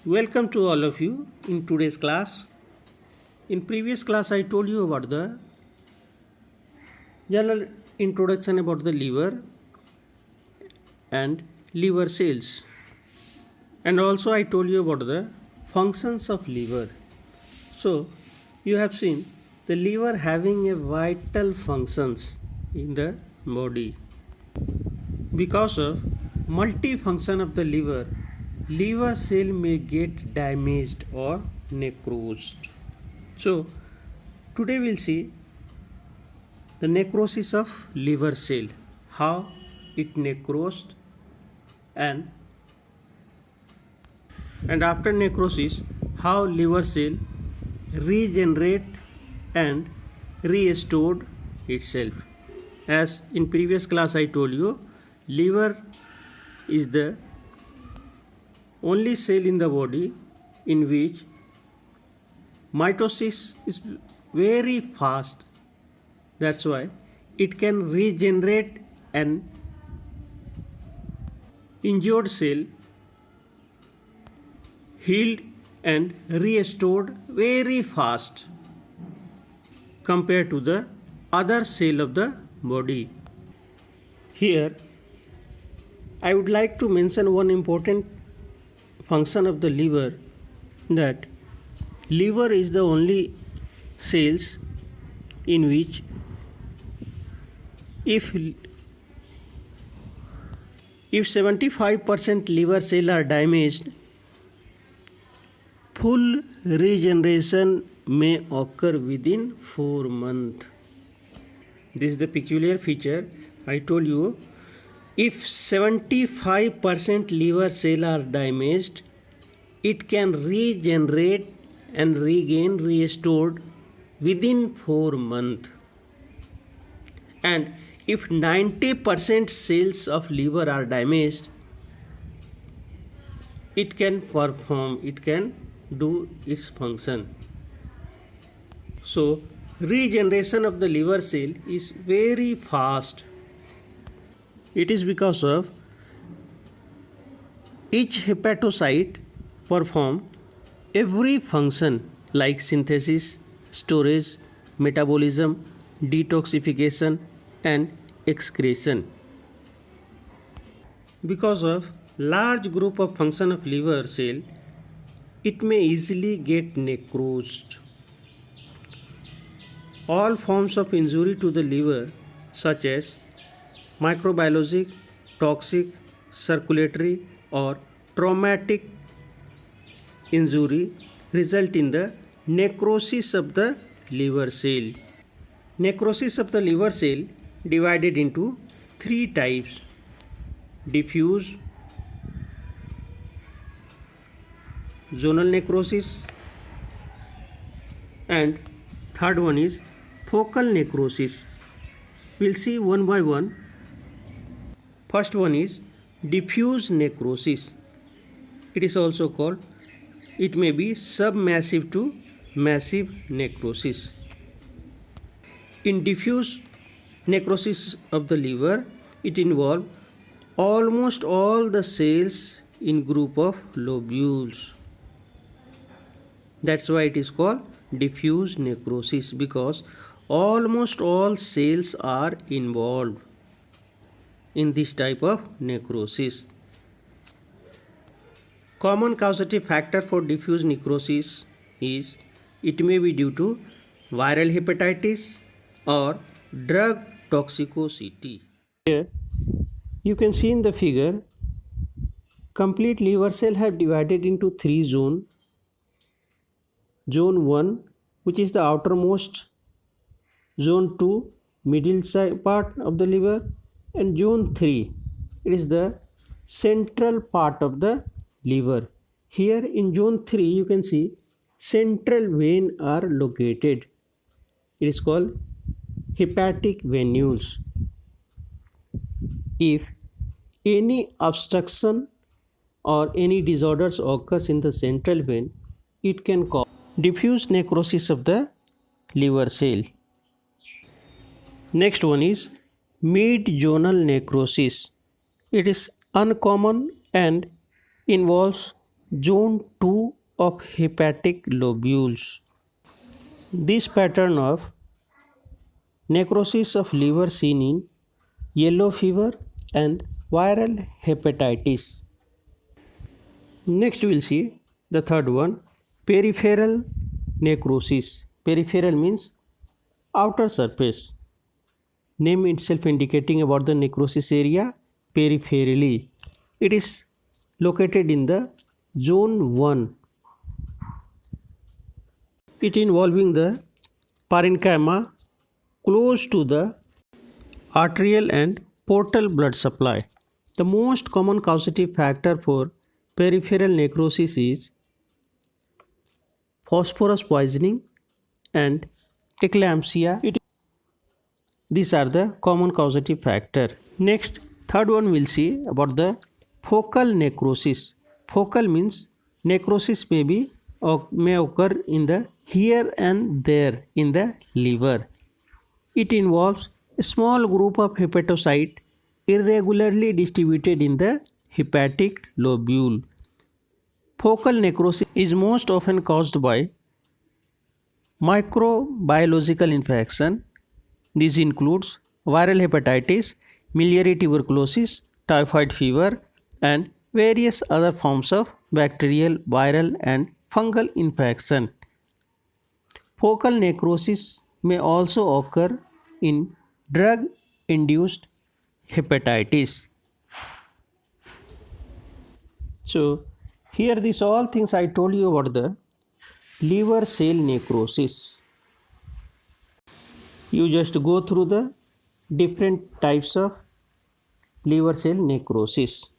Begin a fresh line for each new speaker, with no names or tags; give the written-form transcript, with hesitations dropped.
Welcome to all of you in today's class. In previous class I told you about the general introduction about the liver and liver cells, and also I told you about the functions of liver. So you have seen the liver having a vital functions in the body. Because of multifunction of the liver cell may get damaged or necrosed. So today we'll see the necrosis of liver cell, how it necrosed, and after necrosis how liver cell regenerate and restored itself. As in previous class I told you, liver is the only cell in the body in which mitosis is very fast. That's why it can regenerate an injured cell, healed and restored very fast compared to the other cell of the body. Here I would like to mention one important function of the liver, that liver is the only cells in which if 75% liver cell are damaged, full regeneration may occur within 4 months. This is the peculiar feature. I told you, if 75% liver cell are damaged, it can regenerate and regain restored within 4 months. And if 90% cells of liver are damaged, it can do its function. So regeneration of the liver cell is very fast. It is because of each hepatocyte perform every function like synthesis, storage, metabolism, detoxification and excretion. Because of large group of function of liver cell, it may easily get necrosed. All forms of injury to the liver, such as microbiologic, toxic, circulatory or traumatic injury, result in the necrosis of the liver cell. Necrosis of the liver cell divided into 3 types: diffuse, zonal necrosis, and third one is focal necrosis. We'll see one by one. First one is diffuse necrosis. It is also called, it may be submassive to massive necrosis. In diffuse necrosis of the liver, it involves almost all the cells in group of lobules. That's why it is called diffuse necrosis, because almost all cells are involved in this type of necrosis. Common causative factor for diffuse necrosis is, it may be due to viral hepatitis or drug toxicity. Here you can see in the figure, complete liver cell have divided into 3 zones. Zone 1, which is the outermost, zone 2, middle side part of the liver, and zone 3, it is the central part of the liver. Here in zone 3 you can see central vein are located. It is called hepatic venules. If any obstruction or any disorders occurs in the central vein, it can cause diffuse necrosis of the liver cell. Next one is mid-zonal necrosis. It is uncommon and involves zone 2 of hepatic lobules. This pattern of necrosis of liver seen in yellow fever and viral hepatitis. Next we will see the third one, peripheral necrosis. Peripheral means outer surface. Name itself indicating about the necrosis area peripherally. It is located in the zone 1. It involving the parenchyma close to the arterial and portal blood supply. The most common causative factor for peripheral necrosis is phosphorus poisoning and eclampsia. These are the common causative factor. Next, third one we'll see about the focal necrosis. Focal means necrosis may occur in the here and there in the liver. It involves a small group of hepatocytes irregularly distributed in the hepatic lobule. Focal necrosis is most often caused by microbiological infection. This includes viral hepatitis, miliary tuberculosis, typhoid fever, and various other forms of bacterial, viral, and fungal infection. Focal necrosis may also occur in drug-induced hepatitis. So, here these all things I told you about the liver cell necrosis. You just go through the different types of liver cell necrosis.